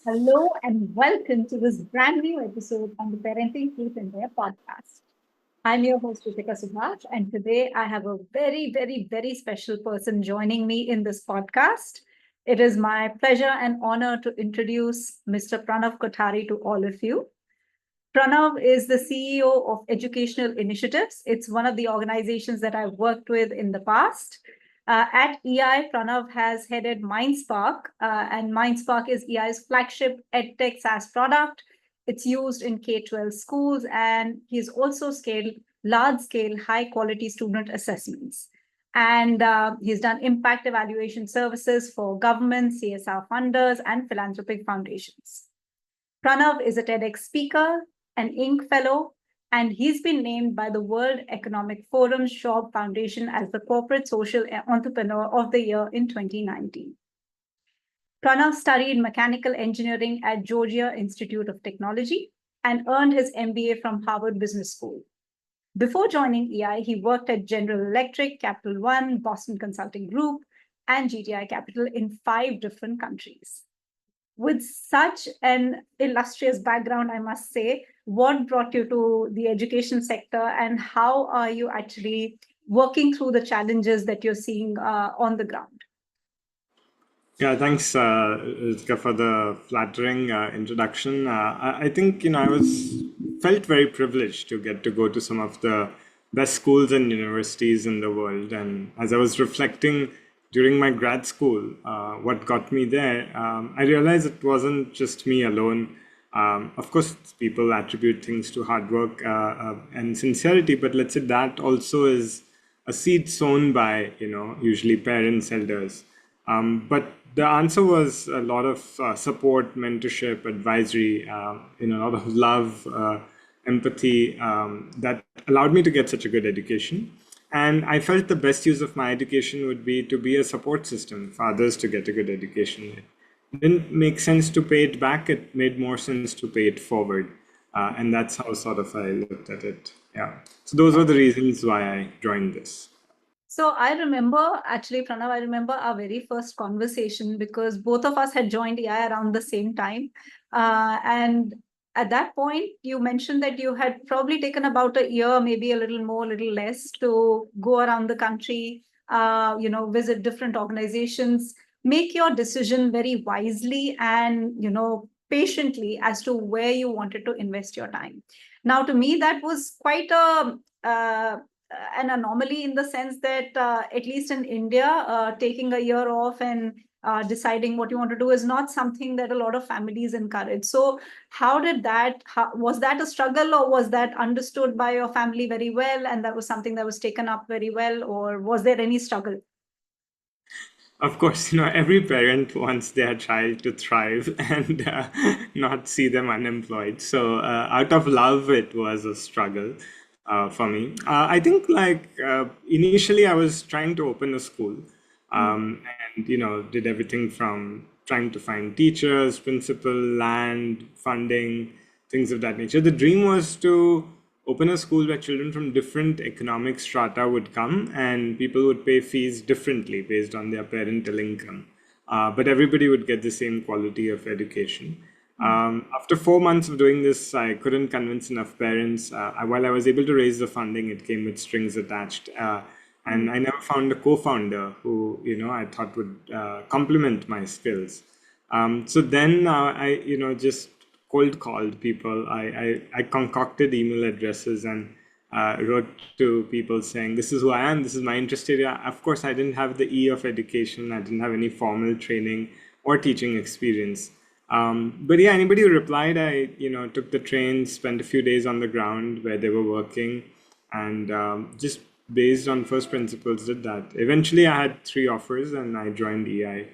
Hello and welcome to this brand new episode on the Parenting Truth in Their podcast. I'm your host, Ritika Subhash, and today I have a very special person joining me in this podcast. It is my pleasure and honor to introduce Mr. Pranav Kothari to all of you. Pranav is the CEO of Educational Initiatives. It's one of the organizations that I've worked with in the past. At EI, Pranav has headed MindSpark, and MindSpark is EI's flagship EdTech SaaS product. It's used in K 12 schools, and he's also scaled large scale, high quality student assessments. And he's done impact evaluation services for government, CSR funders, and philanthropic foundations. Pranav is a TEDx speaker, an Inc. Fellow, and he's been named by the World Economic Forum's Schwab Foundation as the Corporate Social Entrepreneur of the Year in 2019. Pranav studied mechanical engineering at Georgia Institute of Technology and earned his MBA from Harvard Business School. Before joining EI, he worked at General Electric, Capital One, Boston Consulting Group, and GTI Capital in 5 different countries. With such an illustrious background, I must say, what brought you to the education sector and how are you actually working through the challenges that you're seeing on the ground? Yeah, thanks, Ritika, for the flattering introduction. I think I felt very privileged to get to go to some of the best schools and universities in the world. And as I was reflecting during my grad school, what got me there, I realized it wasn't just me alone. Of course, people attribute things to hard work and sincerity, but let's say that also is a seed sown by usually parents, elders. But the answer was a lot of support, mentorship, advisory, a lot of love, empathy that allowed me to get such a good education. And I felt the best use of my education would be to be a support system for others to get a good education. It didn't make sense to pay it back. It made more sense to pay it forward. And that's how sort of I looked at it. Yeah. So those were the reasons why I joined this. So I remember, actually, Pranav, I remember our very first conversation because both of us had joined AI around the same time. And at that point, you mentioned that you had probably taken about a year, maybe a little more, a little less, to go around the country, visit different organizations, make your decision very wisely and, patiently as to where you wanted to invest your time. Now, to me, that was quite an anomaly in the sense that, at least in India, taking a year off and deciding what you want to do is not something that a lot of families encourage. So, was that a struggle, or was that understood by your family very well, and that was something that was taken up very well, or was there any struggle? Of course, every parent wants their child to thrive and not see them unemployed. So, out of love, it was a struggle for me. I think, initially, I was trying to open a school, and did everything from trying to find teachers, principal, land, funding, things of that nature. The dream was to open a school where children from different economic strata would come and people would pay fees differently based on their parental income. But everybody would get the same quality of education. After 4 months of doing this, I couldn't convince enough parents. While I was able to raise the funding, it came with strings attached. And I never found a co-founder who, I thought would complement my skills. So then just cold called people. I concocted email addresses and wrote to people saying, this is who I am, this is my interest area. Of course, I didn't have the E of education. I didn't have any formal training or teaching experience. But yeah, anybody who replied, I took the train, spent a few days on the ground where they were working, and just based on first principles did that. Eventually, I had 3 offers, and I joined EI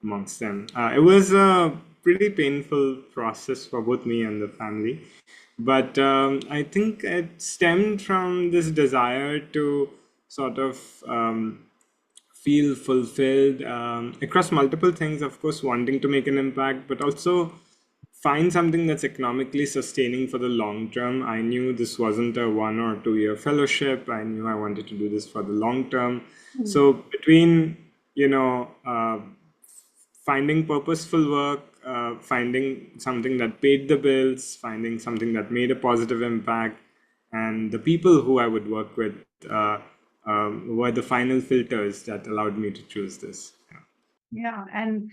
amongst them. It was a pretty painful process for both me and the family, but I think it stemmed from this desire to sort of feel fulfilled across multiple things, of course, wanting to make an impact, but also find something that's economically sustaining for the long term. I knew this wasn't a 1 or 2 year fellowship. I knew I wanted to do this for the long term. So between, finding purposeful work, finding something that paid the bills, finding something that made a positive impact, and the people who I would work with were the final filters that allowed me to choose this. Yeah. Yeah, and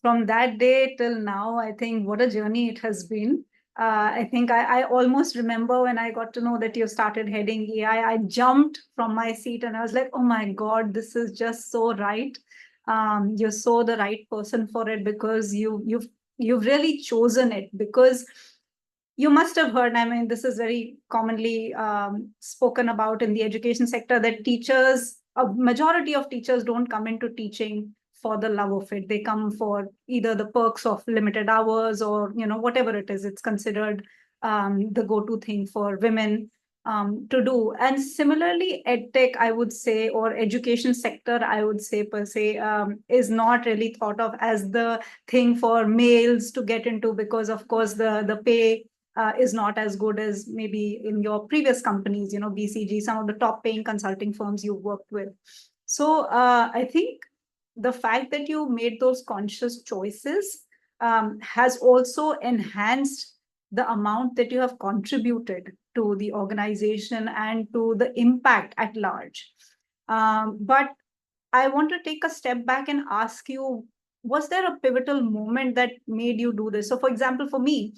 from that day till now, I think what a journey it has been. I think I almost remember when I got to know that you started heading AI, I jumped from my seat and I was like, oh my God, this is just so right. You're so the right person for it because you've really chosen it because you must have heard, I mean, this is very commonly spoken about in the education sector that teachers, a majority of teachers don't come into teaching for the love of it. They come for either the perks of limited hours or, whatever it is, it's considered the go-to thing for women to do. And similarly, EdTech, I would say, or education sector, I would say per se, is not really thought of as the thing for males to get into because, of course, the pay is not as good as maybe in your previous companies, BCG, some of the top paying consulting firms you've worked with. So I think the fact that you made those conscious choices has also enhanced the amount that you have contributed to the organization and to the impact at large. But I want to take a step back and ask you, was there a pivotal moment that made you do this? So, for example, for me,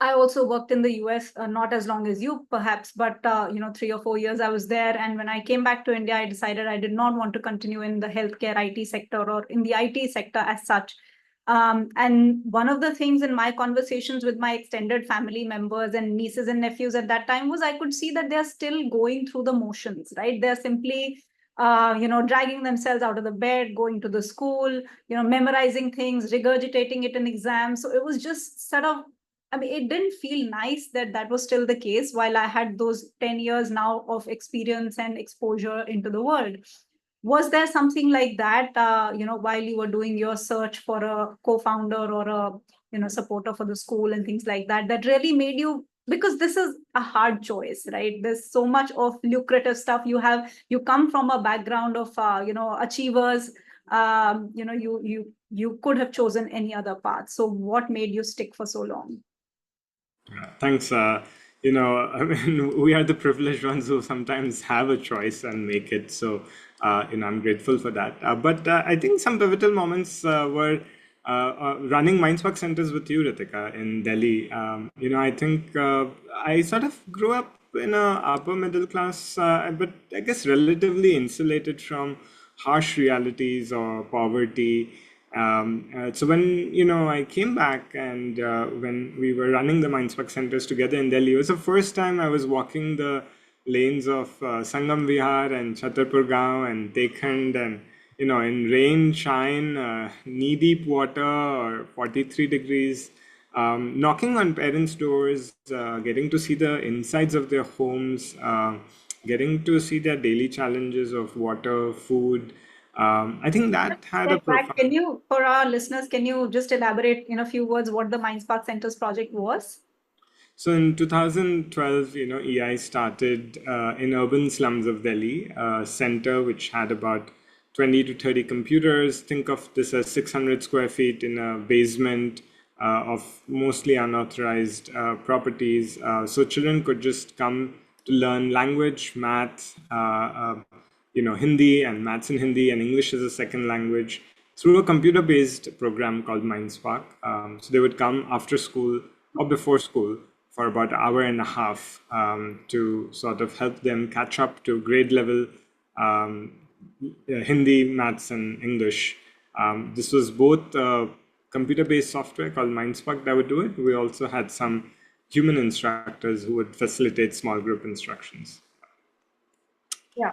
I also worked in the US, not as long as you, perhaps, but 3 or 4 years I was there. And when I came back to India, I decided I did not want to continue in the healthcare IT sector or in the IT sector as such. And one of the things in my conversations with my extended family members and nieces and nephews at that time was I could see that they're still going through the motions, right? They're simply dragging themselves out of the bed, going to the school, memorizing things, regurgitating it in exams. So it was just sort of, I mean, it didn't feel nice that that was still the case while I had those 10 years now of experience and exposure into the world. Was there something like that, while you were doing your search for a co-founder or a, supporter for the school and things like that, that really made you, because this is a hard choice, right? There's so much of lucrative stuff. You come from a background of, achievers. You could have chosen any other path. So what made you stick for so long? Thanks. I mean, we are the privileged ones who sometimes have a choice and make it. So, I'm grateful for that. But I think some pivotal moments were running Mindspark centers with you, Ritika, in Delhi. I think I sort of grew up in a upper middle class, but I guess relatively insulated from harsh realities or poverty. So when I came back and when we were running the Mindspark centers together in Delhi, it was the first time I was walking the lanes of Sangam Vihar and Chhatarpur Gaon and Tekhand, and in rain, shine, knee deep water or 43 degrees, knocking on parents' doors, getting to see the insides of their homes, getting to see their daily challenges of water, food. I think that had a Step back. profound. For our listeners, can you just elaborate in a few words what the Mindspark Centers project was? So in 2012, EI started in urban slums of Delhi, a center which had about 20 to 30 computers. Think of this as 600 square feet in a basement of mostly unauthorized properties. So children could just come to learn language, math, Hindi and maths in Hindi and English as a second language through a computer-based program called Mindspark. So they would come after school or before school for about an hour and a half to sort of help them catch up to grade level Hindi, maths, and English. This was both computer-based software called Mindspark that would do it. We also had some human instructors who would facilitate small group instructions. Yeah.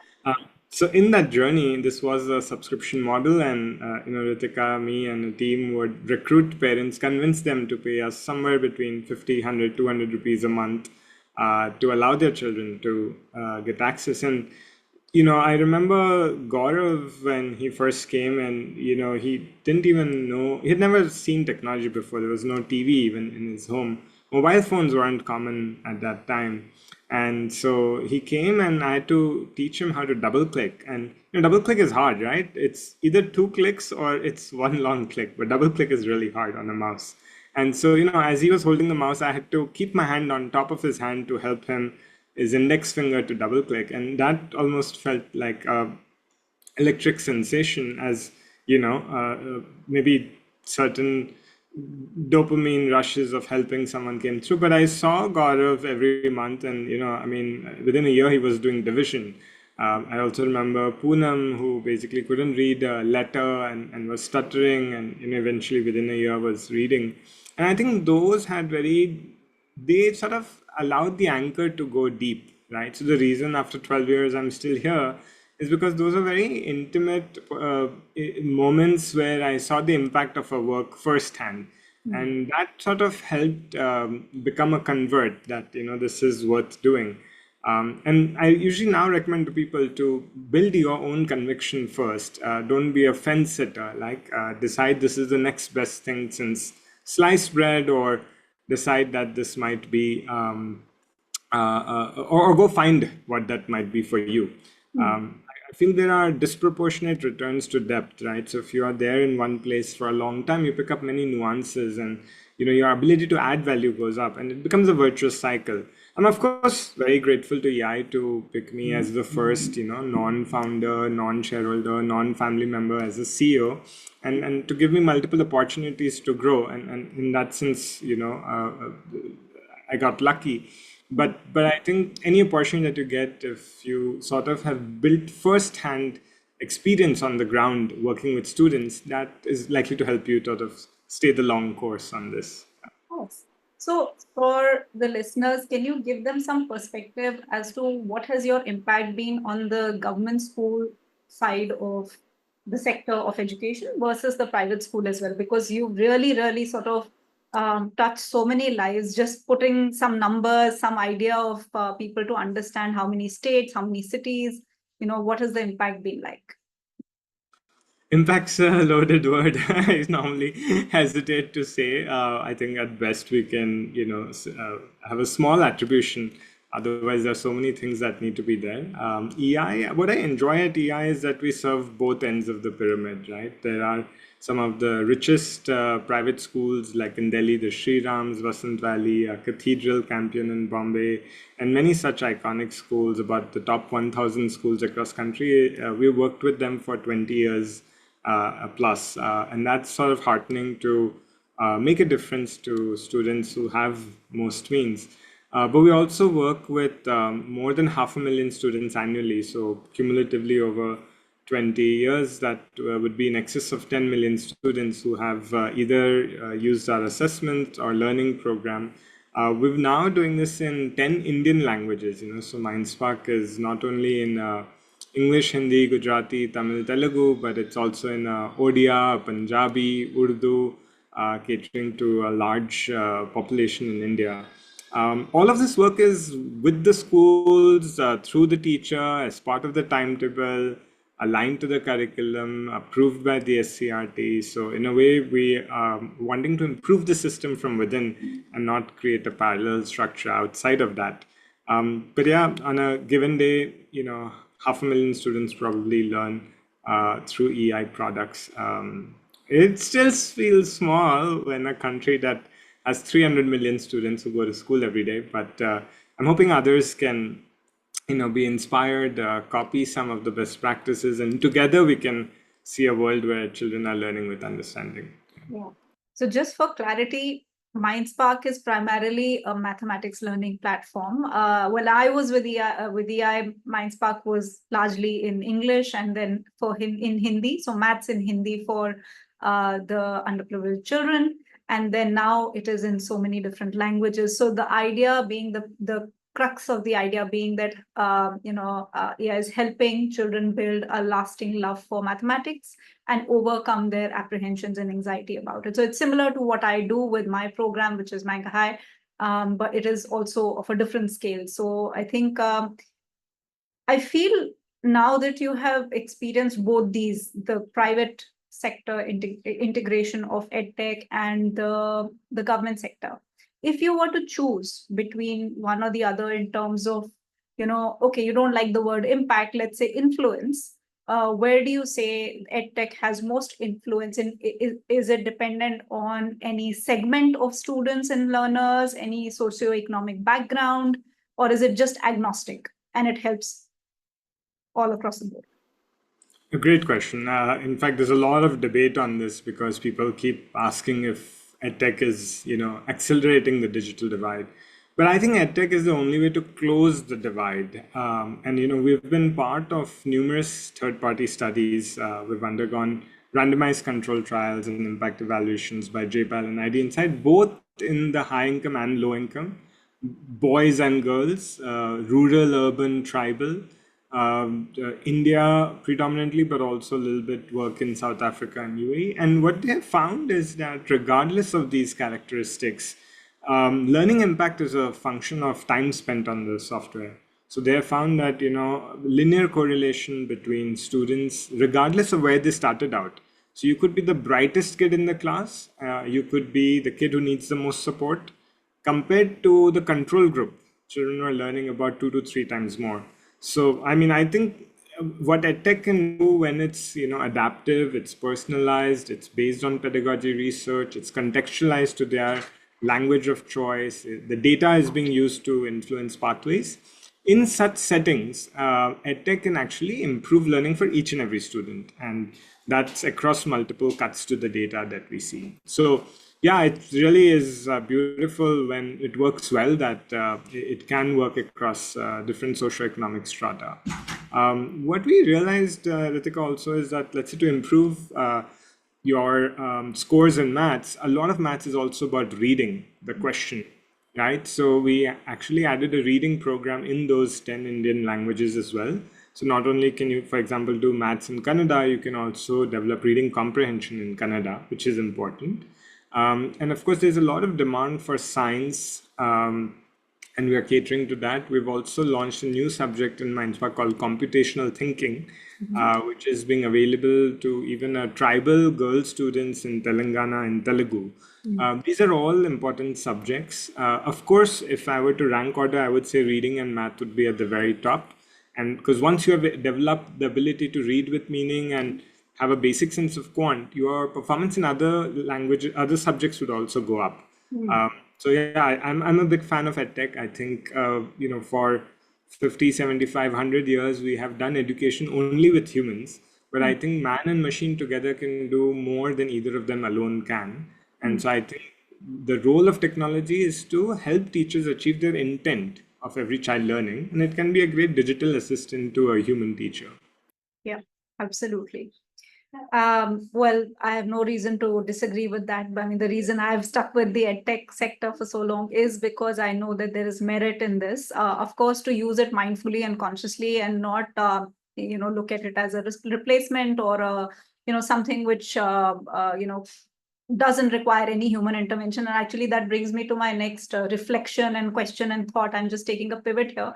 So in that journey, this was a subscription model, and Ritika, me, and a team would recruit parents, convince them to pay us somewhere between 50, 100, 200 rupees a month to allow their children to get access. And I remember Gaurav when he first came, and he didn't even know, he had never seen technology before. There was no TV even in his home. Mobile phones weren't common at that time. And so he came and I had to teach him how to double click. And double click is hard, right? It's either 2 clicks or it's one long click, but double click is really hard on a mouse. And so, as he was holding the mouse, I had to keep my hand on top of his hand to help him, his index finger to double click. And that almost felt like a electric sensation, as maybe certain dopamine rushes of helping someone came through. But I saw Gaurav every month, and within a year he was doing division. I also remember Poonam, who basically couldn't read a letter and was stuttering, and eventually within a year was reading. And I think those had they sort of allowed the anchor to go deep, right? So the reason after 12 years I'm still here is because those are very intimate moments where I saw the impact of a work firsthand. And that sort of helped become a convert that, this is worth doing. And I usually now recommend to people to build your own conviction first. Don't be a fence sitter. Like, decide this is the next best thing since sliced bread, or decide that this might be, or go find what that might be for you. I feel there are disproportionate returns to depth, right? So if you are there in one place for a long time, you pick up many nuances, and your ability to add value goes up, and it becomes a virtuous cycle. I'm of course very grateful to EI to pick me as the first, non-founder, non-shareholder, non-family member as a CEO, and to give me multiple opportunities to grow. And in that sense, I got lucky. But I think any opportunity that you get, if you sort of have built first-hand experience on the ground working with students, that is likely to help you sort of stay the long course on this. Yes. So, for the listeners, can you give them some perspective as to what has your impact been on the government school side of the sector of education versus the private school as well? Because you really, really sort of touch so many lives, just putting some numbers, some idea of people to understand how many states, how many cities, what has the impact been like? Impact's a loaded word. I normally hesitate to say. I think at best we can, have a small attribution. Otherwise, there are so many things that need to be there. EI, what I enjoy at EI is that we serve both ends of the pyramid, right? There are some of the richest private schools, like in Delhi, the Sri Rams, Vasant Valley, a cathedral campion in Bombay, and many such iconic schools, about the top 1,000 schools across country. We worked with them for 20 years plus. And that's sort of heartening to make a difference to students who have most means. But we also work with more than 500,000 students annually. So cumulatively over 20 years, that would be in excess of 10 million students who have either used our assessment or learning program. We're now doing this in 10 Indian languages. So Mindspark is not only in English, Hindi, Gujarati, Tamil, Telugu, but it's also in Odia, Punjabi, Urdu, catering to a large population in India. All of this work is with the schools, through the teacher, as part of the timetable, aligned to the curriculum, approved by the SCRT. So in a way, we are wanting to improve the system from within and not create a parallel structure outside of that. But yeah, on a given day, 500,000 students probably learn through EI products. It still feels small when a country that has 300 million students who go to school every day. But I'm hoping others can, be inspired, copy some of the best practices, and together we can see a world where children are learning with understanding. Yeah. So just for clarity, Mindspark is primarily a mathematics learning platform. When I was with EI, Mindspark was largely in English, and then for him in Hindi. So maths in Hindi for the underprivileged children. And then now it is in so many different languages. So the idea being the crux of the idea being that EI is helping children build a lasting love for mathematics and overcome their apprehensions and anxiety about it. So it's similar to what I do with my program, which is Manga High, but it is also of a different scale. So I think I feel now that you have experienced both these, the private sector integration of EdTech and the government sector, if you were to choose between one or the other in terms of, okay, you don't like the word impact, let's say influence, where do you say EdTech has most influence in? Is it dependent on any segment of students and learners, any socioeconomic background, or is it just agnostic and it helps all across the board? A great question. In fact, there's a lot of debate on this because people keep asking if edtech is, accelerating the digital divide. But I think edtech is the only way to close the divide. And we've been part of numerous third-party studies. We've undergone randomized control trials and impact evaluations by JPAL and ID Insight, both in the high income and low income, boys and girls, rural, urban, tribal, India predominantly, but also a little bit work in South Africa and UAE. And what they have found is that regardless of these characteristics, learning impact is a function of time spent on the software. So they have found that, linear correlation between students, regardless of where they started out. So you could be the brightest kid in the class, you could be the kid who needs the most support, compared to the control group. Children are learning about 2 to 3 times more. So, I mean, I think what EdTech can do when it's, adaptive, it's personalized, it's based on pedagogy research, it's contextualized to their language of choice, the data is being used to influence pathways. In such settings, EdTech can actually improve learning for each and every student. And that's across multiple cuts to the data that we see. So, yeah, it really is beautiful when it works well, that it can work across different socioeconomic strata. What we realized, Ritika, also is that, let's say, to improve your scores in maths, a lot of maths is also about reading the question, right? So we actually added a reading program in those 10 Indian languages as well. So not only can you, for example, do maths in Kannada, you can also develop reading comprehension in Kannada, which is important. And of course, there's a lot of demand for science, and we are catering to that. We've also launched a new subject in Mindspark called computational thinking, which is being available to even tribal girl students in Telangana and Telugu. These are all important subjects. Of course, if I were to rank order, I would say reading and math would be at the very top. And because once you have developed the ability to read with meaning and have a basic sense of quant, your performance in other language, other subjects would also go up. So yeah, I'm a big fan of EdTech. I think, for 50, 75, 100 years, we have done education only with humans. But I think man and machine together can do more than either of them alone can. And so I think the role of technology is to help teachers achieve their intent of every child learning. And it can be a great digital assistant to a human teacher. Yeah, absolutely. Well, I have no reason to disagree with that. But I mean, the reason I've stuck with the edtech sector for so long is because I know that there is merit in this. Of course, to use it mindfully and consciously, and not, look at it as a replacement or something which doesn't require any human intervention. And actually, that brings me to my next reflection and question and thought. I'm just taking a pivot here.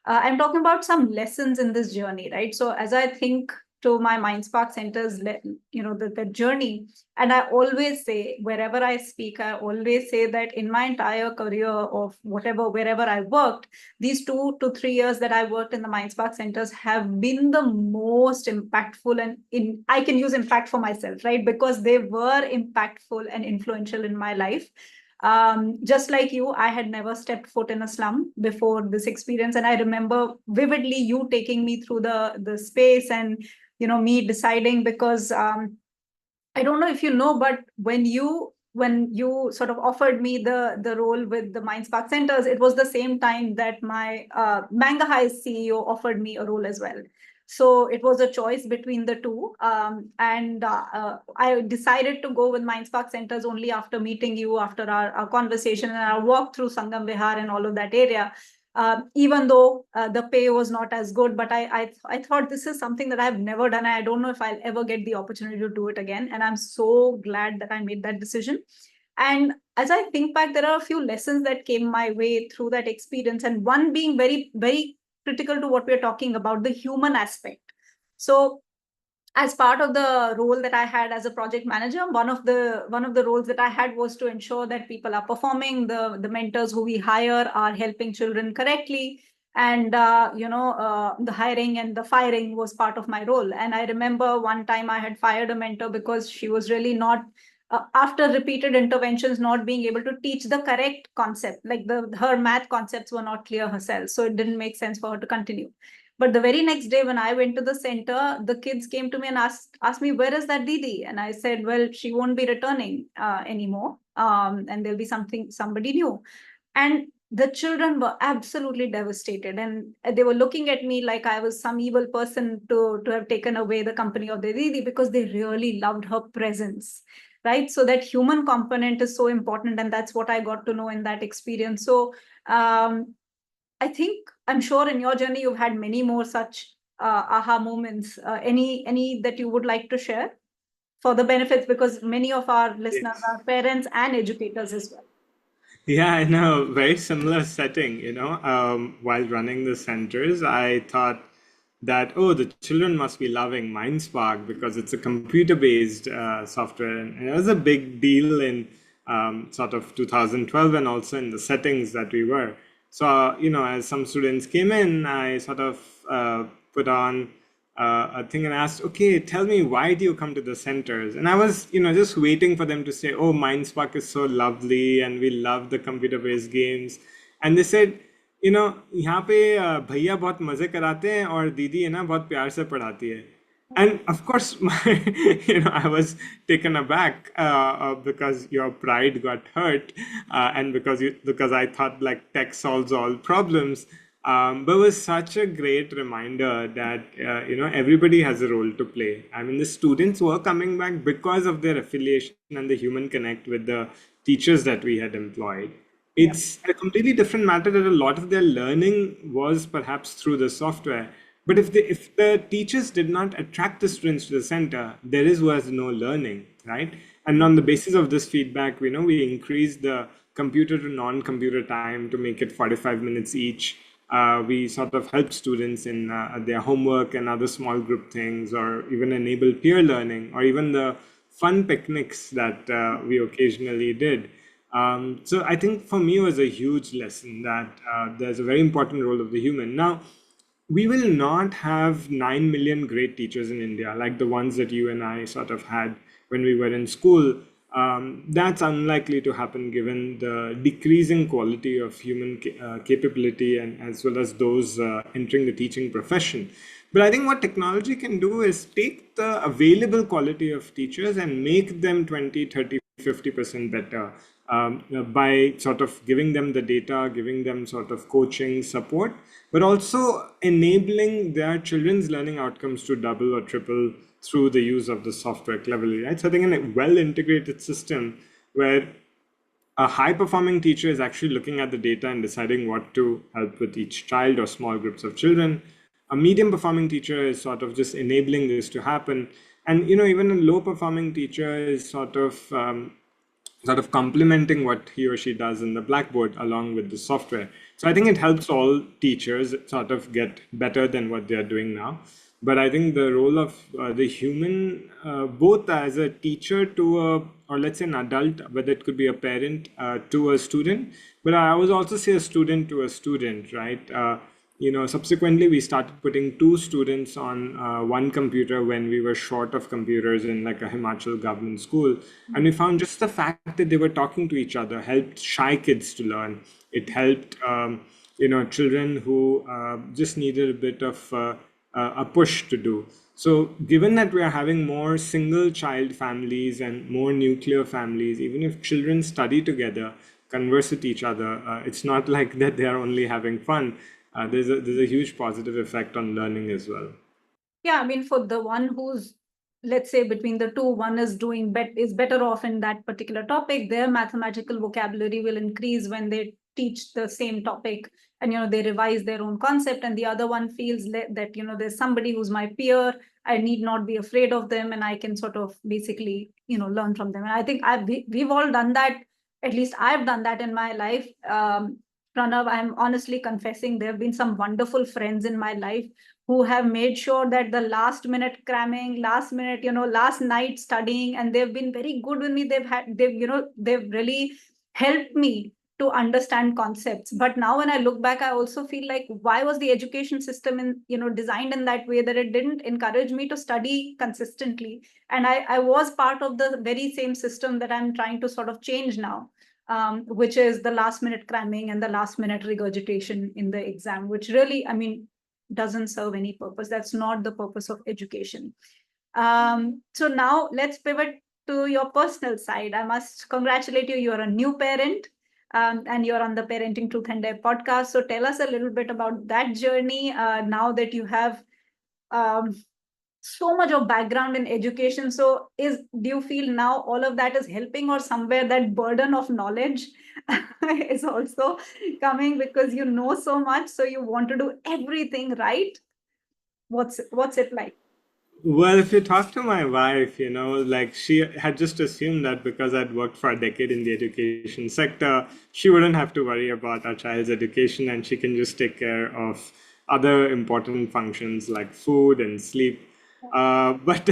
I'm talking about some lessons in this journey, right? So as I think to my Mindspark centers, the journey. And I always say, wherever I speak, I always say that in my entire career of wherever I worked, these 2 to 3 years that I worked in the Mindspark centers have been the most impactful. And I can use impact for myself, right? Because they were impactful and influential in my life. Just like you, I had never stepped foot in a slum before this experience. And I remember vividly you taking me through the space and, me deciding, because I don't know if you know, but when you sort of offered me the role with the Mindspark Centers, it was the same time that my Manga High's CEO offered me a role as well. So it was a choice between the two. And I decided to go with Mindspark Centers only after meeting you, after our conversation and our walk through Sangam Vihar and all of that area. Even though the pay was not as good, but I thought this is something that I've never done. I don't know if I'll ever get the opportunity to do it again. And I'm so glad that I made that decision. And as I think back, there are a few lessons that came my way through that experience. And one being very, very critical to what we're talking about, the human aspect. So as part of the role that I had as a project manager, one of the roles that I had was to ensure that people are performing, the mentors who we hire are helping children correctly, and the hiring and the firing was part of my role. And I remember one time I had fired a mentor because she was really not, after repeated interventions, not being able to teach the correct concept, like her math concepts were not clear herself, so it didn't make sense for her to continue. But the very next day, when I went to the center, the kids came to me and asked me, "Where is that Didi?" And I said, "Well, she won't be returning anymore, and there'll be somebody new." And the children were absolutely devastated, and they were looking at me like I was some evil person to have taken away the company of the Didi, because they really loved her presence, right? So that human component is so important, and that's what I got to know in that experience. So I think, I'm sure in your journey you've had many more such aha moments. Any that you would like to share for the benefits, because many of our listeners Yes. are parents and educators as well. Yeah, I know. Very similar setting, while running the centers, I thought that, oh, the children must be loving MindSpark because it's a computer-based software. And it was a big deal in sort of 2012 and also in the settings that we were. So, as some students came in, I sort of put on a thing and asked, okay, tell me, why do you come to the centers? And I was, just waiting for them to say, oh, MindSpark is so lovely and we love the computer-based games. And they said, यहाँ पे भैया बहुत मजे कराते हैं और दीदी है ना बहुत प्यार से पढ़ाती है. And of course, I was taken aback because your pride got hurt, and because I thought like tech solves all problems. But it was such a great reminder that everybody has a role to play. I mean, the students were coming back because of their affiliation and the human connect with the teachers that we had employed. Yeah. It's a completely different matter that a lot of their learning was perhaps through the software. But if the teachers did not attract the students to the center, was no learning, right? And on the basis of this feedback, we increased the computer to non-computer time to make it 45 minutes each. We sort of help students in their homework and other small group things, or even enable peer learning, or even the fun picnics that we occasionally did. So I think for me it was a huge lesson that there's a very important role of the human. Now, we will not have 9 million great teachers in India like the ones that you and I sort of had when we were in school. That's unlikely to happen given the decreasing quality of human capability and as well as those entering the teaching profession. But I think what technology can do is take the available quality of teachers and make them 20, 30, 50% better by sort of giving them the data, giving them sort of coaching support, but also enabling their children's learning outcomes to double or triple through the use of the software cleverly, right? So I think in a well integrated system where a high performing teacher is actually looking at the data and deciding what to help with each child or small groups of children. A medium performing teacher is sort of just enabling this to happen. And even a low performing teacher is sort of complementing what he or she does in the blackboard along with the software. So I think it helps all teachers sort of get better than what they are doing now. But I think the role of the human, both as a teacher to a, or let's say an adult, whether it could be a parent to a student, but I would also say a student to a student, right? Subsequently, we started putting two students on one computer when we were short of computers in like a Himachal government school. And we found just the fact that they were talking to each other helped shy kids to learn. It helped, children who just needed a bit of a push to do. So, given that we are having more single child families and more nuclear families, even if children study together, converse with each other, it's not like that they are only having fun. There's a huge positive effect on learning as well. Yeah, I mean, for the one who's, let's say, between the two, one is is better off in that particular topic, their mathematical vocabulary will increase when they teach the same topic, and they revise their own concept, and the other one feels that there's somebody who's my peer, I need not be afraid of them, and I can sort of basically learn from them. And I think we've all done that. At least I've done that in my life. Pranav, I'm honestly confessing, there have been some wonderful friends in my life who have made sure that the last minute cramming, last minute, last night studying, and they've been very good with me. They've really helped me to understand concepts. But now when I look back, I also feel like, why was the education system designed in that way, that it didn't encourage me to study consistently? And I was part of the very same system that I'm trying to sort of change now, which is the last minute cramming and the last minute regurgitation in the exam, which really, I mean, doesn't serve any purpose. That's not the purpose of education. So now let's pivot to your personal side. I must congratulate you. You're a new parent, and you're on the Parenting Truth and Dare podcast. So tell us a little bit about that journey, now that you have um, so much of background in education. So do you feel now all of that is helping, or somewhere that burden of knowledge is also coming because you know so much, so you want to do everything right? What's it like? Well, if you talk to my wife, like she had just assumed that because I'd worked for a decade in the education sector, she wouldn't have to worry about our child's education and she can just take care of other important functions like food and sleep. But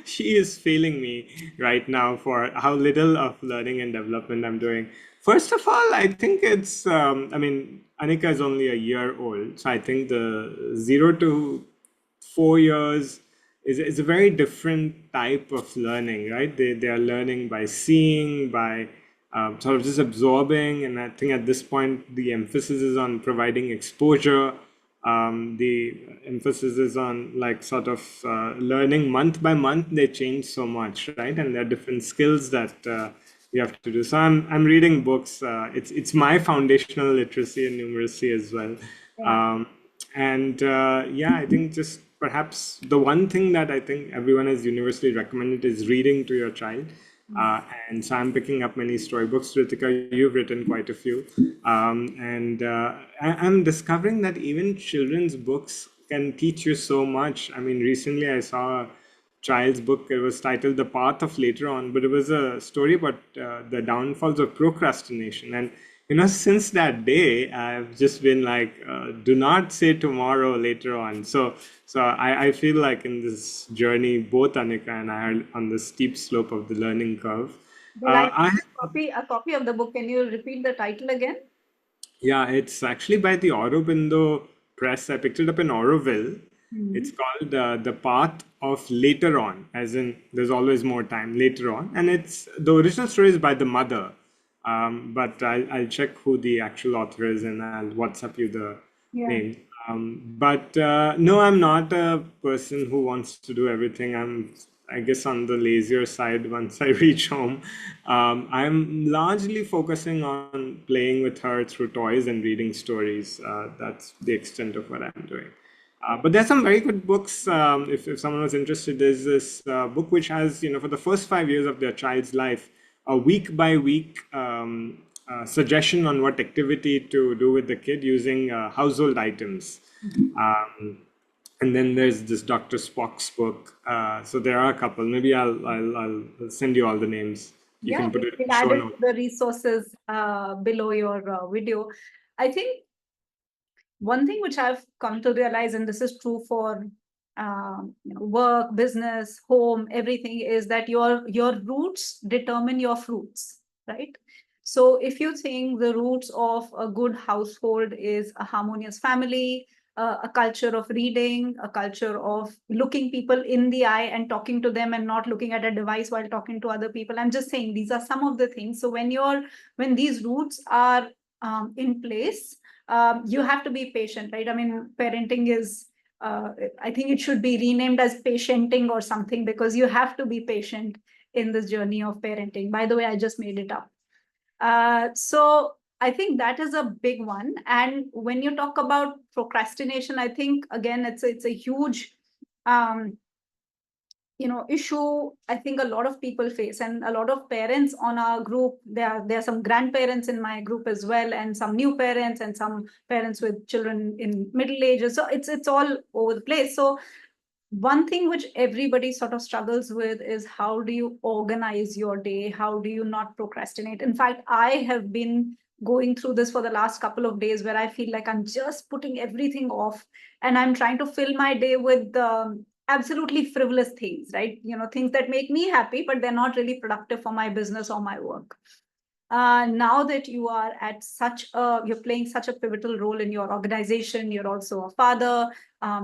she is failing me right now for how little of learning and development I'm doing. First of all, I think I mean, Anika is only a year old. So I think the 0 to 4 years is a very different type of learning, right? They are learning by seeing, by sort of just absorbing. And I think at this point, the emphasis is on providing exposure. The emphasis is on like sort of learning month by month. They change so much, right? And there are different skills that you have to do. So I'm reading books. It's my foundational literacy and numeracy as well. Yeah. And yeah, I think just perhaps the one thing that I think everyone has universally recommended is reading to your child. And so I'm picking up many storybooks. Ritika, you've written quite a few. And I'm discovering that even children's books can teach you so much. I mean, recently I saw a child's book. It was titled The Path of Later On, but it was a story about the downfalls of procrastination. And since that day, I've just been like, do not say tomorrow later on. So I feel like in this journey, both Anika and I are on the steep slope of the learning curve. Well, I I a copy of the book. Can you repeat the title again? Yeah, it's actually by the Aurobindo Press. I picked it up in Auroville. It's Mhm. called The Path of Later On, as in there's always more time later on. And it's the original story is by the mother. But I'll check who the actual author is and I'll WhatsApp you the Yeah. name. But no, I'm not a person who wants to do everything. I guess, on the lazier side once I reach home. I'm largely focusing on playing with her through toys and reading stories. That's the extent of what I'm doing. But there's some very good books. If someone was interested, there's this book which has, for the first 5 years of their child's life, a week by week suggestion on what activity to do with the kid using household items. Mhm. And then there's this Dr. Spock's book. So there are a couple. Maybe I'll send you all the names. You Yeah, can put it in we'll the add show it to notes. the resources below your video. I think one thing which I've come to realize, and this is true for work, business, home, everything, is that your roots determine your fruits, right? So if you think the roots of a good household is a harmonious family, a culture of reading, a culture of looking people in the eye and talking to them and not looking at a device while talking to other people. I'm just saying these are some of the things. So when these roots are in place, you have to be patient, right? I mean, parenting is, I think it should be renamed as patienting or something, because you have to be patient in this journey of parenting. By the way, I just made it up. So I think that is a big one. And when you talk about procrastination, I think again it's a huge um, issue I think a lot of people face, and a lot of parents on our group. There are some grandparents in my group as well, and some new parents, and some parents with children in middle ages. So it's all over the place. So one thing which everybody sort of struggles with is, how do you organize your day? How do you not procrastinate? In fact, I have been going through this for the last couple of days where I feel like I'm just putting everything off and I'm trying to fill my day with absolutely frivolous things, right? Things that make me happy, but they're not really productive for my business or my work. Now that you are at you're playing such a pivotal role in your organization, you're also a father,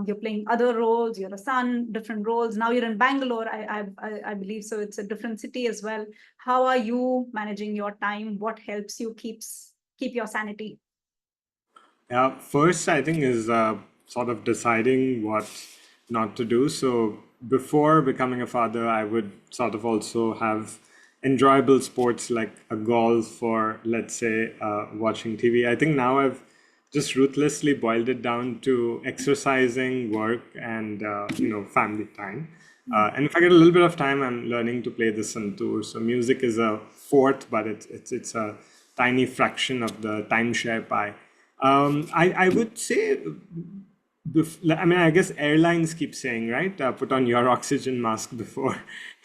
you're playing other roles, you're a son, different roles. Now you're in Bangalore, I believe, so it's a different city as well. How are you managing your time? What helps you keep your sanity? Yeah, first I think is sort of deciding what not to do. So before becoming a father, I would sort of also have enjoyable sports like a golf or let's say watching TV. I think now I've just ruthlessly boiled it down to exercising, work, and family time. And if I get a little bit of time, I'm learning to play the santoor. So music is a fourth, but it's a tiny fraction of the timeshare pie. I would say, I mean, I guess airlines keep saying, right? Put on your oxygen mask before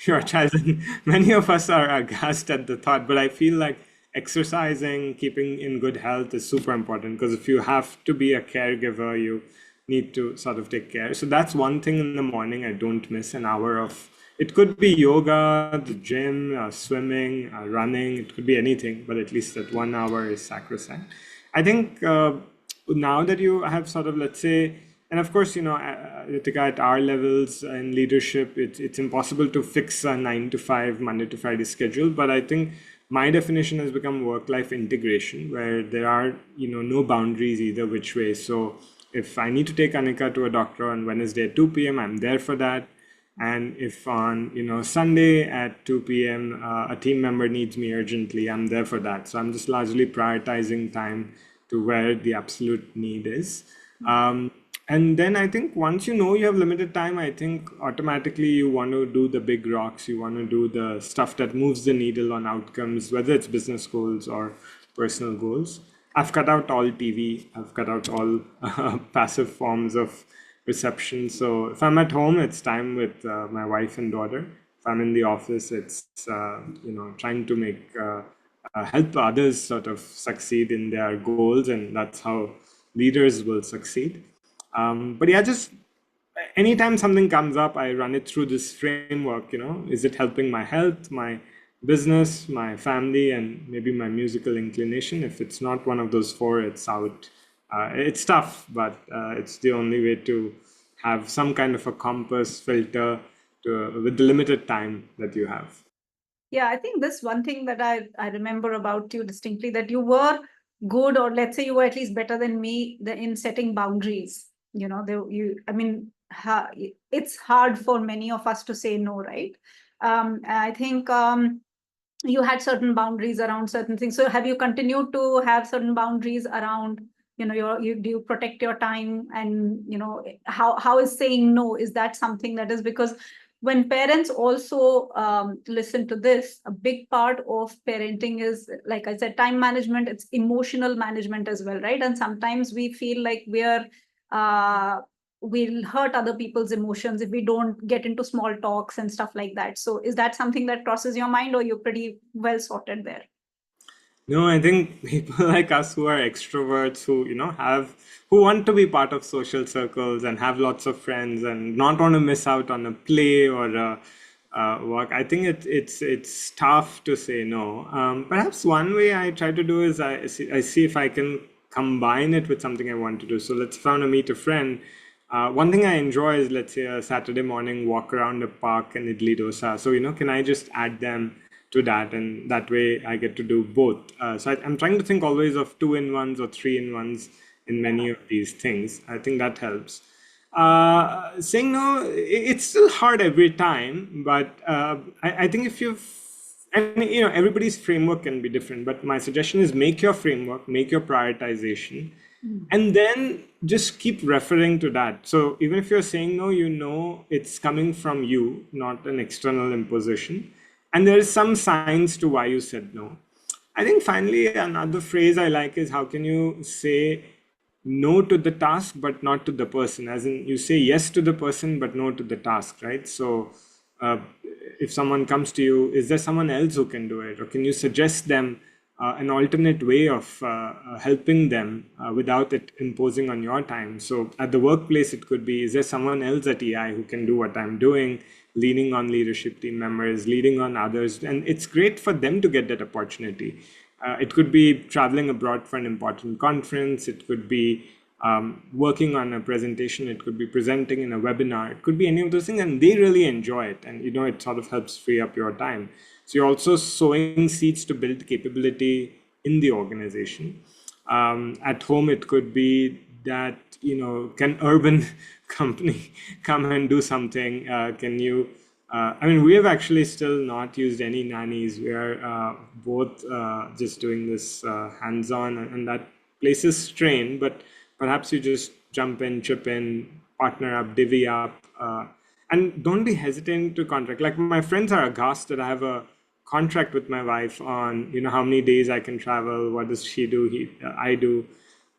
your child. And many of us are aghast at the thought, but I feel like exercising, keeping in good health is super important because if you have to be a caregiver, you need to sort of take care. So that's one thing in the morning. I don't miss an hour of it. Could be yoga, the gym, swimming, running. It could be anything, but at least that 1 hour is sacrosanct. I think now that you have sort of, let's say, and of course, Ritika, at our levels in leadership, it's impossible to fix a 9 to 5, Monday to Friday schedule. But I think my definition has become work-life integration, where there are, no boundaries either which way. So if I need to take Anika to a doctor on Wednesday at 2 p.m., I'm there for that. And if on Sunday at 2 p.m. A team member needs me urgently, I'm there for that. So I'm just largely prioritizing time to where the absolute need is. And then I think once you have limited time, I think automatically you want to do the big rocks. You want to do the stuff that moves the needle on outcomes, whether it's business goals or personal goals. I've cut out all TV. I've cut out all passive forms of reception. So if I'm at home, it's time with my wife and daughter. If I'm in the office, it's trying to make help others sort of succeed in their goals, and that's how leaders will succeed. But yeah, just anytime something comes up, I run it through this framework. Is it helping my health, my business, my family, and maybe my musical inclination? If it's not one of those four, it's out. It's tough, but it's the only way to have some kind of a compass filter with the limited time that you have. Yeah, I think this one thing that I remember about you distinctly, that you were good, or let's say you were at least better than me in setting boundaries. I mean, it's hard for many of us to say no, right? I think you had certain boundaries around certain things. So have you continued to have certain boundaries around, do you protect your time? And, how is saying no? Is that something that is, because when parents also listen to this, a big part of parenting is, like I said, time management, it's emotional management as well, right? And sometimes we feel like uh, we'll hurt other people's emotions if we don't get into small talks and stuff like that. So is that something that crosses your mind, or you're pretty well sorted there? No, I think people like us who are extroverts, who want to be part of social circles and have lots of friends and not want to miss out on a play or a work. I think it's tough to say no. Perhaps one way I try to do is I see if I can combine it with something I want to do. So let's say I want to meet a friend. One thing I enjoy is, let's say, a Saturday morning walk around a park and idli dosa. So, can I just add them to that? And that way I get to do both. So I'm trying to think always of 2-in-1s or 3-in-1s in many of these things. I think that helps. Saying no, it's still hard every time, but I think if you've, and everybody's framework can be different, but my suggestion is make your framework, make your prioritization, and then just keep referring to that. So even if you're saying no, it's coming from you, not an external imposition, and there is some science to why you said no. I think finally another phrase I like is, how can you say no to the task but not to the person? As in, you say yes to the person but no to the task, right? So if someone comes to you, is there someone else who can do it, or can you suggest them an alternate way of helping them without it imposing on your time. So at the workplace, it could be, is there someone else at EI who can do what I'm doing, leaning on leadership team members, leading on others? And it's great for them to get that opportunity. It could be traveling abroad for an important conference. It could be working on a presentation. It could be presenting in a webinar. It could be any of those things, and they really enjoy it. And it sort of helps free up your time. So you're also sowing seeds to build capability in the organization. At home, it could be that can urban company come and do something? Can you? I mean, we have actually still not used any nannies. We are both just doing this hands-on, and that places strain. But perhaps you just jump in, chip in, partner up, divvy up, and don't be hesitant to contract. Like my friends are aghast that I have a contract with my wife on how many days I can travel, what does she do, I do.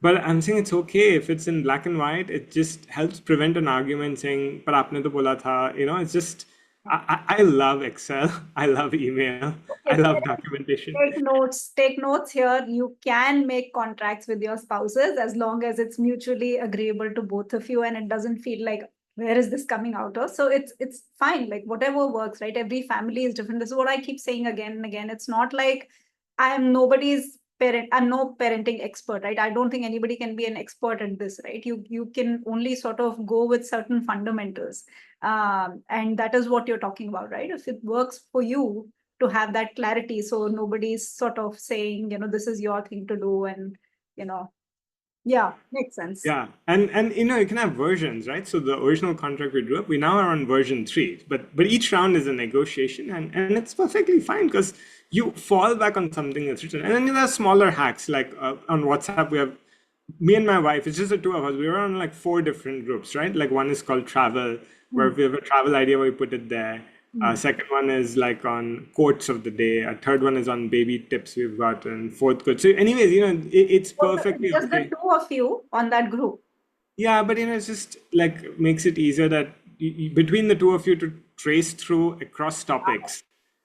But I'm saying it's okay if it's in black and white. It just helps prevent an argument saying, "Par aapne to bola tha." It's just I love Excel. I love email. I Okay, love parents, documentation. take notes. Take notes here. You can make contracts with your spouses as long as it's mutually agreeable to both of you, and it doesn't feel like where is this coming out of. So it's fine. Like whatever works, right? Every family is different. This is what I keep saying again and again. It's not like I am nobody's parent. I'm no parenting expert, right? I don't think anybody can be an expert at this, right? You can only sort of go with certain fundamentals, and that is what you're talking about, right? If it works for you to have that clarity, so nobody's sort of saying this is your thing to do, and you know yeah, makes sense. Yeah, and you can have versions, right? So the original contract we drew up, we now are on version 3, but each round is a negotiation, and it's perfectly fine because you fall back on something that's written, and then there are smaller hacks like on WhatsApp. We have me and my wife. It's just the two of us. We were on like 4 different groups, right? Like one is called travel, where Hmm. if we have a travel idea, we put it there. Hmm. Second one is like on quotes of the day. A third one is on baby tips we've gotten. Fourth quote. So, anyways, it's So perfectly just the okay. two of you on that group. Yeah, but it's just like makes it easier that between the two of you to trace through across topics.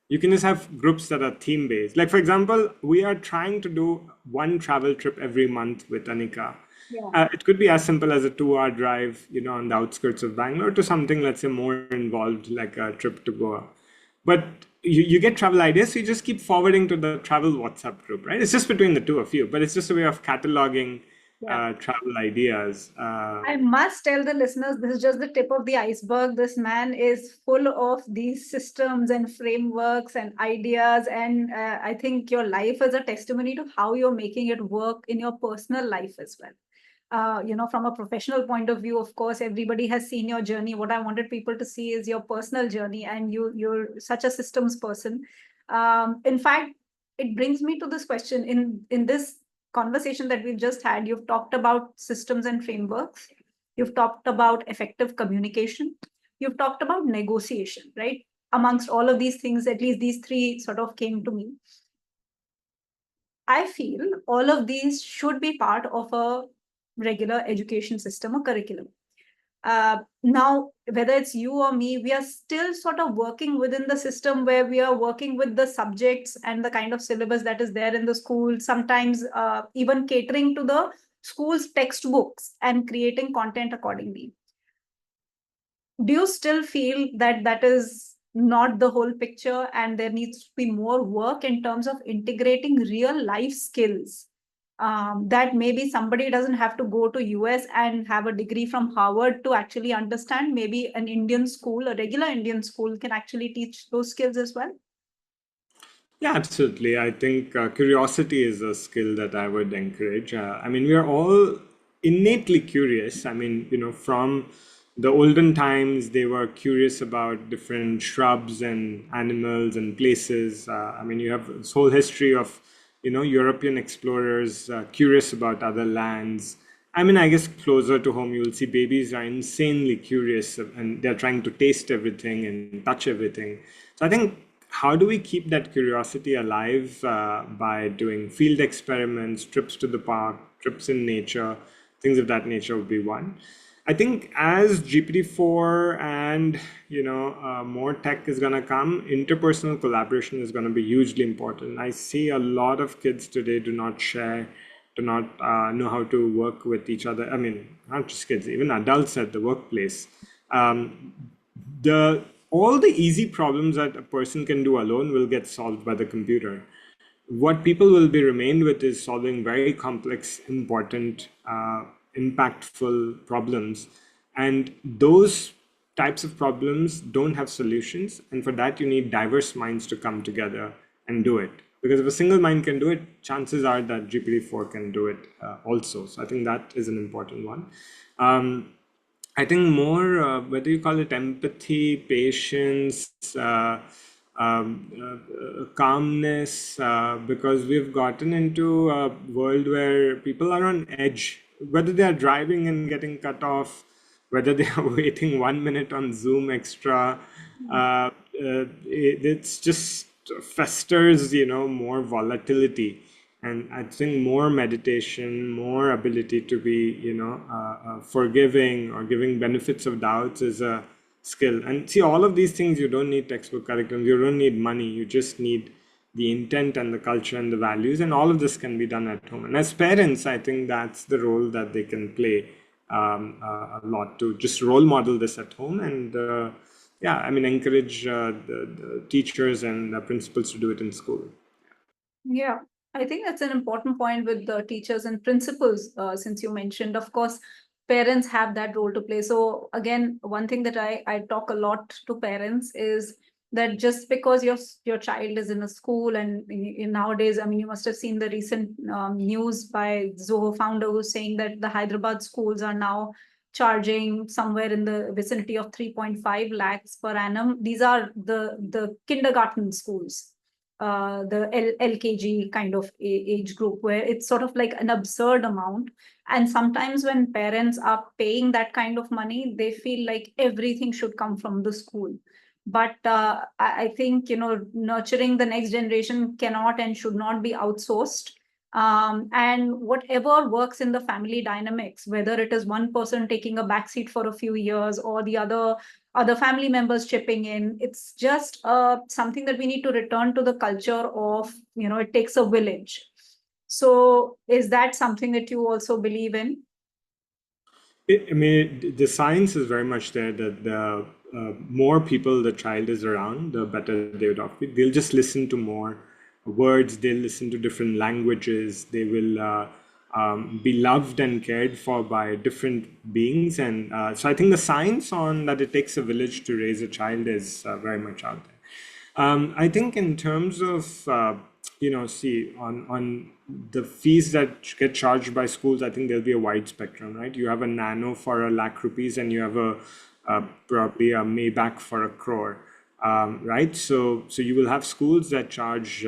You can just have groups that are theme based. Like for example, we are trying to do one travel trip every month with Anika. Yeah. It could be as simple as a 2-hour drive, on the outskirts of Bangalore to something, let's say, more involved, like a trip to Goa. But you get travel ideas, so you just keep forwarding to the travel WhatsApp group, right? It's just between the two of you, but it's just a way of cataloging Yeah. travel ideas. I must tell the listeners, this is just the tip of the iceberg. This man is full of these systems and frameworks and ideas. And I think your life is a testimony to how you're making it work in your personal life as well. From a professional point of view, of course, everybody has seen your journey. What I wanted people to see is your personal journey, and you're such a systems person. In fact, it brings me to this question. In this conversation that we've just had, you've talked about systems and frameworks. You've talked about effective communication. You've talked about negotiation, right? Amongst all of these things, at least these three sort of came to me. I feel all of these should be part of a regular education system or curriculum. Now, whether it's you or me, we are still sort of working within the system where we are working with the subjects and the kind of syllabus that is there in the school, sometimes even catering to the school's textbooks and creating content accordingly. Do you still feel that that is not the whole picture and there needs to be more work in terms of integrating real life skills, that maybe somebody doesn't have to go to US and have a degree from Harvard to actually understand? Maybe an Indian school, a regular Indian school, can actually teach those skills as well? Yeah, absolutely. I think curiosity is a skill that I would encourage. I mean, we are all innately curious. I mean, from the olden times, they were curious about different shrubs and animals and places. I mean, you have this whole history of, European explorers curious about other lands. I mean, I guess closer to home, you'll see babies are insanely curious and they're trying to taste everything and touch everything. So I think how do we keep that curiosity alive by doing field experiments, trips to the park, trips in nature, things of that nature would be one. I think as GPT-4 and more tech is going to come, interpersonal collaboration is going to be hugely important. I see a lot of kids today do not share, do not know how to work with each other. I mean, not just kids, even adults at the workplace. Um, the all the easy problems that a person can do alone will get solved by the computer. What people will be remained with is solving very complex, important, impactful problems. And those types of problems don't have solutions. And for that, you need diverse minds to come together and do it. Because if a single mind can do it, chances are that GPT-4 can do it also. So I think that is an important one. I think more, whether you call it empathy, patience, calmness, because we've gotten into a world where people are on edge, whether they are driving and getting cut off, whether they are waiting 1 minute on Zoom extra. It's just festers, more volatility. And I think more meditation, more ability to be, forgiving or giving benefits of doubts is a skill. And see, all of these things, you don't need textbook curriculum, you don't need money, you just need the intent and the culture and the values, and all of this can be done at home. And as parents, I think that's the role that they can play a lot, to just role model this at home. And yeah, I mean, encourage the teachers and the principals to do it in school. Yeah, I think that's an important point with the teachers and principals, since you mentioned, of course, parents have that role to play. So again, one thing that I talk a lot to parents is that just because your child is in a school, and nowadays, I mean, you must have seen the recent news by Zoho founder who's saying that the Hyderabad schools are now charging somewhere in the vicinity of 3.5 lakhs per annum. These are the kindergarten schools, the LKG kind of age group, where it's sort of like an absurd amount. And sometimes when parents are paying that kind of money, they feel like everything should come from the school. But I think, nurturing the next generation cannot and should not be outsourced. And whatever works in the family dynamics, whether it is one person taking a backseat for a few years or the other family members chipping in, it's just something that we need to return to the culture of, it takes a village. So is that something that you also believe in? I mean, the science is very much there that the more people the child is around, the better they would off be. They'll just listen to more words, they'll listen to different languages, they will be loved and cared for by different beings. And so I think the science on that it takes a village to raise a child is very much out there. I think in terms of see on the fees that get charged by schools, I think there'll be a wide spectrum, right? You have a nano for 1 lakh rupees, and you have probably a Maybach for 1 crore, right? So you will have schools that charge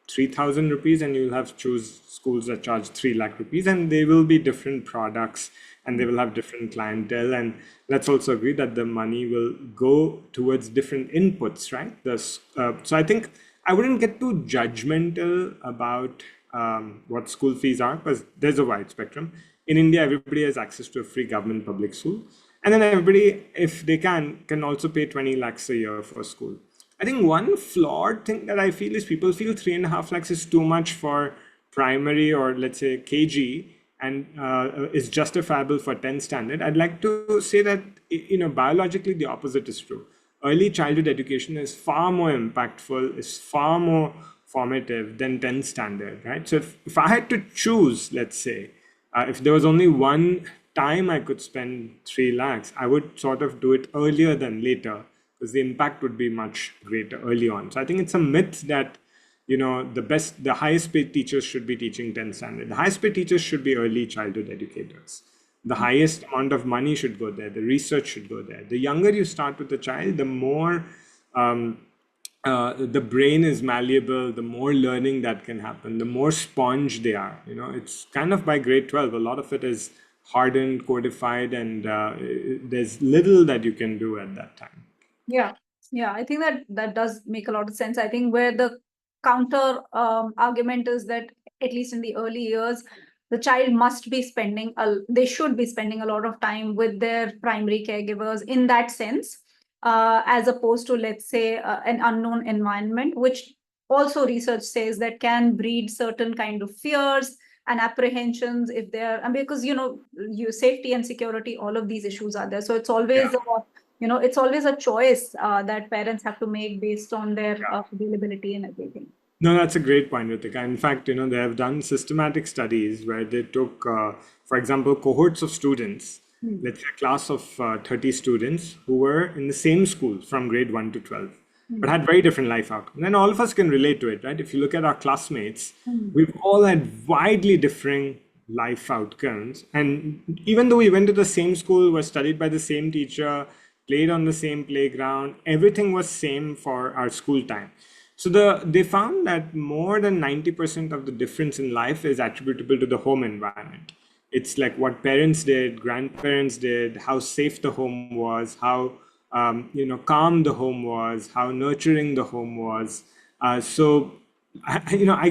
3,000 rupees, and you'll have choose schools that charge 3 lakh rupees, and they will be different products, and they will have different clientele. And let's also agree that the money will go towards different inputs, right? So I think I wouldn't get too judgmental about what school fees are, because there's a wide spectrum. In India, everybody has access to a free government public school. And then everybody, if they can also pay 20 lakhs a year for school. I think one flawed thing that I feel is people feel 3.5 lakhs is too much for primary, or let's say KG, and is justifiable for 10th standard. I'd like to say that, biologically the opposite is true. Early childhood education is far more impactful, is far more formative than 10th standard, right? So if I had to choose, let's say, if there was only one time I could spend 3 lakhs, I would sort of do it earlier than later, because the impact would be much greater early on. So I think it's a myth that, the highest paid teachers should be teaching 10th standard. The highest paid teachers should be early childhood educators. The highest amount of money should go there. The research should go there. The younger you start with the child, the more the brain is malleable, the more learning that can happen, the more sponge they are. It's kind of by grade 12, a lot of it is hardened, codified, and there's little that you can do at that time. Yeah, yeah, I think that does make a lot of sense. I think where the counter argument is that, at least in the early years, the child must be spending they should be spending a lot of time with their primary caregivers in that sense, as opposed to, let's say, an unknown environment, which also research says that can breed certain kind of fears and apprehensions if they're, and because you safety and security, all of these issues are there. So it's always it's always a choice that parents have to make based on their availability and everything. No, that's a great point, Ritika. In fact, they have done systematic studies where they took, for example, cohorts of students, let's say a class of 30 students who were in the same school from grade 1 to 12, but had very different life outcomes. And all of us can relate to it, right? If you look at our classmates, we've all had widely differing life outcomes. And even though we went to the same school, were studied by the same teacher, played on the same playground, everything was same for our school time. So they found that more than 90% of the difference in life is attributable to the home environment. It's like what parents did, grandparents did, how safe the home was, how calm the home was, how nurturing the home was. I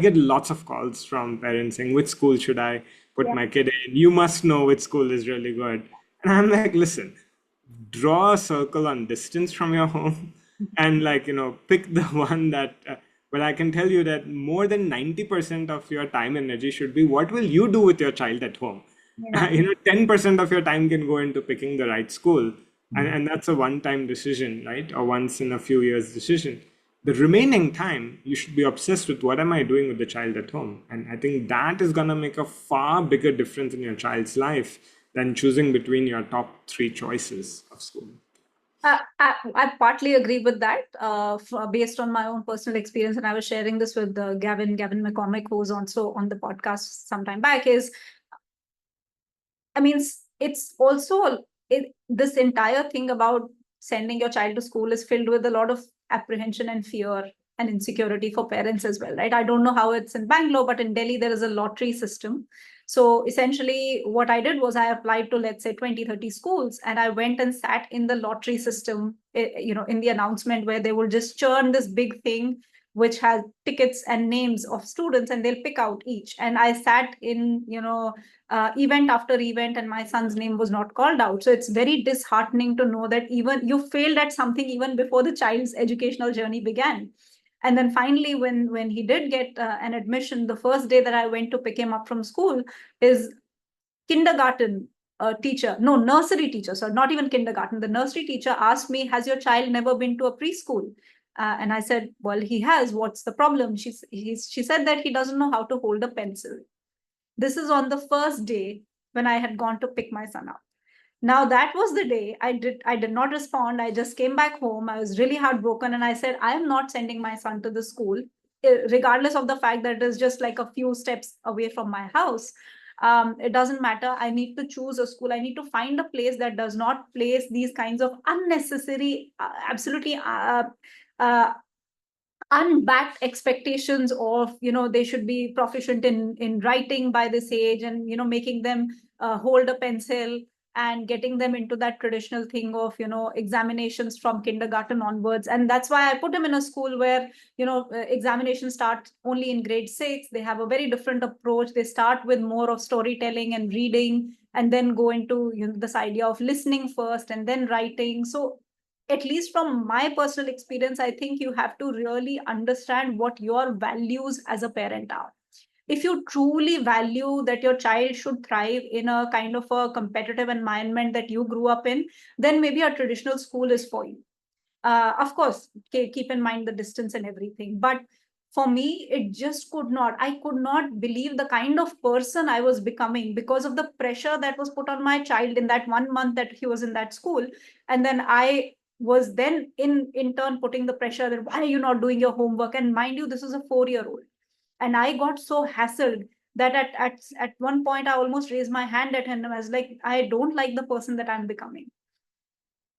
get lots of calls from parents saying, "Which school should I put my kid in? You must know which school is really good." And I'm like, "Listen, draw a circle on distance from your home and pick the one that but I can tell you that more than 90% of your time and energy should be what will you do with your child at home. 10% of your time can go into picking the right school, and that's a one-time decision, right? Or once in a few years decision. The remaining time you should be obsessed with what am I doing with the child at home, and I think that is going to make a far bigger difference in your child's life than choosing between your top 3 choices of school. I partly agree with that, based on my own personal experience, and I was sharing this with Gavin McCormick, who was also on the podcast sometime back. It's also this entire thing about sending your child to school is filled with a lot of apprehension and fear and insecurity for parents as well, right? I don't know how it's in Bangalore, but in Delhi, there is a lottery system. So essentially, what I did was I applied to, let's say, 20, 30 schools, and I went and sat in the lottery system, in the announcement where they will just churn this big thing which has tickets and names of students, and they'll pick out each. And I sat in, event after event, and my son's name was not called out. So it's very disheartening to know that even you failed at something even before the child's educational journey began. And then finally, when he did get an admission, the first day that I went to pick him up from school, his kindergarten teacher, no, nursery teacher, so not even kindergarten, the nursery teacher asked me, "Has your child never been to a preschool?" And I said, "Well, he has. What's the problem?" She said that he doesn't know how to hold a pencil. This is on the first day when I had gone to pick my son up. Now that was the day I did not respond. I just came back home. I was really heartbroken, and I said, "I am not sending my son to the school, regardless of the fact that it is just like a few steps away from my house. It doesn't matter. I need to choose a school. I need to find a place that does not place these kinds of unnecessary, absolutely unbacked expectations of, they should be proficient in writing by this age, and making them hold a pencil and getting them into that traditional thing of examinations from kindergarten onwards." And that's why I put them in a school where examinations start only in grade 6. They have a very different approach. They start with more of storytelling and reading, and then go into this idea of listening first and then writing. So at least from my personal experience, I think you have to really understand what your values as a parent are. If you truly value that your child should thrive in a kind of a competitive environment that you grew up in, then maybe a traditional school is for you. Of course, keep in mind the distance and everything. But for me, it just I could not believe the kind of person I was becoming because of the pressure that was put on my child in that 1 month that he was in that school. And then I was then in turn putting the pressure that, "Why are you not doing your homework?" And mind you, this is a 4-year-old. And I got so hassled that at one point I almost raised my hand at him. I was like, "I don't like the person that I'm becoming."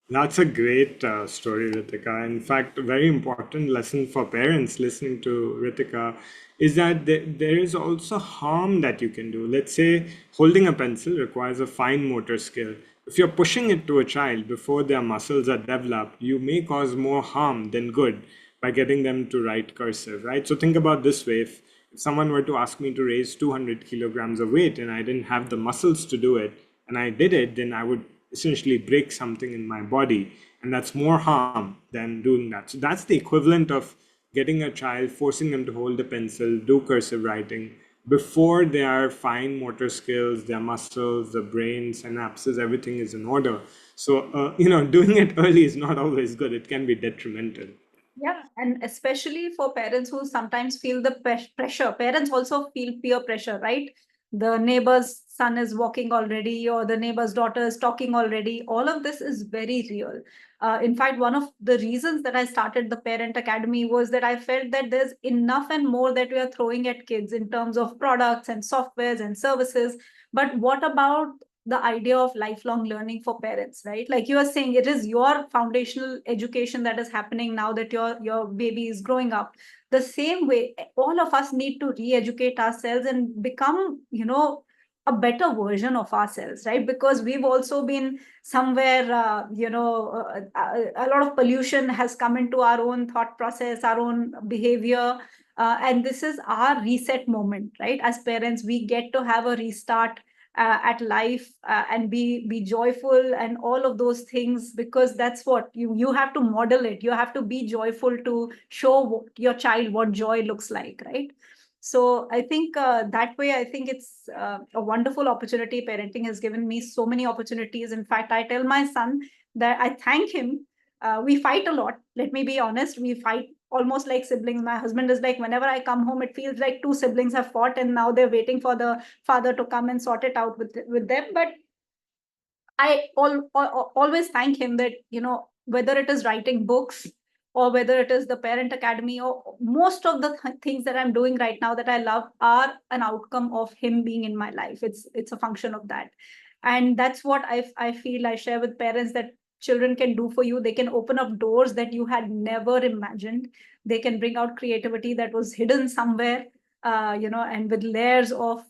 That's a great story, Ritika. In fact, a very important lesson for parents listening to Ritika is that there is also harm that you can do. Let's say holding a pencil requires a fine motor skill. If you're pushing it to a child before their muscles are developed, you may cause more harm than good by getting them to write cursive, right? So think about this way. If someone were to ask me to raise 200 kilograms of weight and I didn't have the muscles to do it, and I did it, then I would essentially break something in my body. And that's more harm than doing that. So that's the equivalent of getting a child, forcing them to hold a pencil, do cursive writing before their fine motor skills, their muscles, the brain, synapses, everything is in order. So, doing it early is not always good. It can be detrimental. Yeah, and especially for parents who sometimes feel the pressure. Parents also feel peer pressure, right? The neighbor's son is walking already, or the neighbor's daughter is talking already. All of this is very real. In fact, one of the reasons that I started the Parent Academy was that I felt that there's enough and more that we are throwing at kids in terms of products and softwares and services. But what about the idea of lifelong learning for parents, right? Like you are saying, it is your foundational education that is happening now that your baby is growing up. The same way, all of us need to re-educate ourselves and become, a better version of ourselves, right? Because we've also been somewhere, a lot of pollution has come into our own thought process, our own behavior. And this is our reset moment, right? As parents, we get to have a restart at life, and be joyful and all of those things, because that's what you have to model it. You have to be joyful to show your child what joy looks like, right? So I think that way, I think it's a wonderful opportunity. Parenting has given me so many opportunities. In fact, I tell my son that I thank him. We fight a lot. Let me be honest. We fight almost like siblings. My husband is like, whenever I come home, it feels like two siblings have fought, and now they're waiting for the father to come and sort it out with them. But always thank him that, whether it is writing books or whether it is the Parent Academy, or most of the things that I'm doing right now that I love are an outcome of him being in my life. It's a function of that. And that's what I feel I share with parents, that children can do for you. They can open up doors that you had never imagined. They can bring out creativity that was hidden somewhere, and with layers of,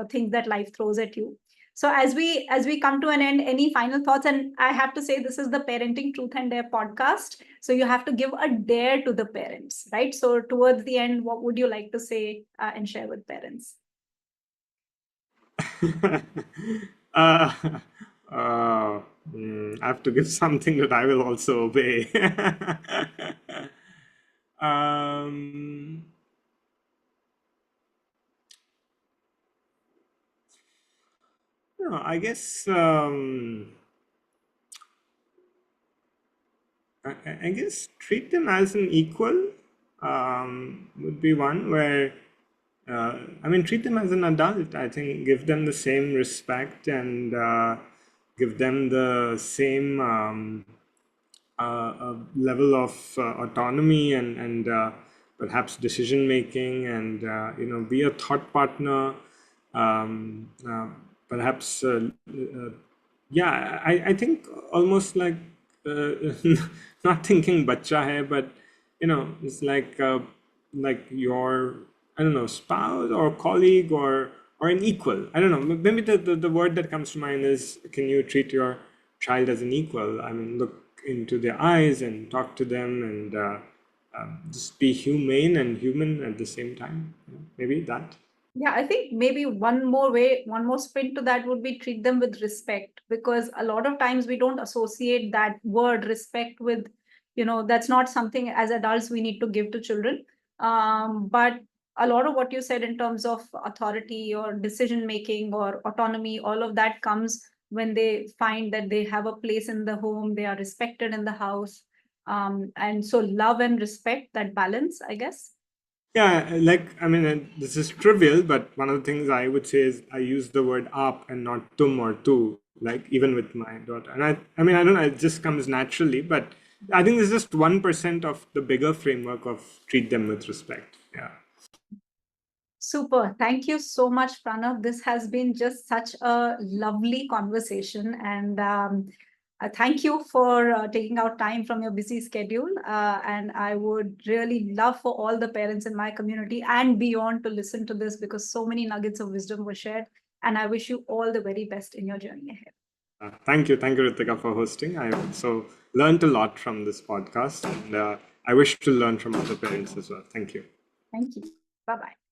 things that life throws at you. So as we come to an end, any final thoughts? And I have to say, this is the Parenting Truth and Dare podcast. So you have to give a dare to the parents, right? So towards the end, what would you like to say and share with parents? uh, I have to give something that I will also obey. um, no, I guess I guess treat them as an equal would be one where treat them as an adult. I think give them the same respect and give them the same level of autonomy and perhaps decision making, and be a thought partner. Um, uh, Perhaps, yeah, I think almost like uh, not thinking bacha hai, but it's like your, I don't know, spouse or colleague or an equal. I don't know. Maybe the word that comes to mind is, can you treat your child as an equal? I mean, look into their eyes and talk to them, and just be humane and human at the same time. Maybe that. Yeah, I think maybe one more spin to that would be treat them with respect, because a lot of times we don't associate that word respect with, that's not something as adults we need to give to children. But a lot of what you said in terms of authority or decision making or autonomy, all of that comes when they find that they have a place in the home, they are respected in the house. And so love and respect, that balance, I guess. Yeah, this is trivial, but one of the things I would say is I use the word up and not tum or tu, like even with my daughter. And I don't know, it just comes naturally, but I think it's just 1% of the bigger framework of treat them with respect. Yeah. Super. Thank you so much, Pranav. This has been just such a lovely conversation. And thank you for taking out time from your busy schedule. And I would really love for all the parents in my community and beyond to listen to this, because so many nuggets of wisdom were shared. And I wish you all the very best in your journey ahead. Thank you, Ritika, for hosting. I also learned a lot from this podcast, and I wish to learn from other parents as well. Thank you. Thank you. Bye bye.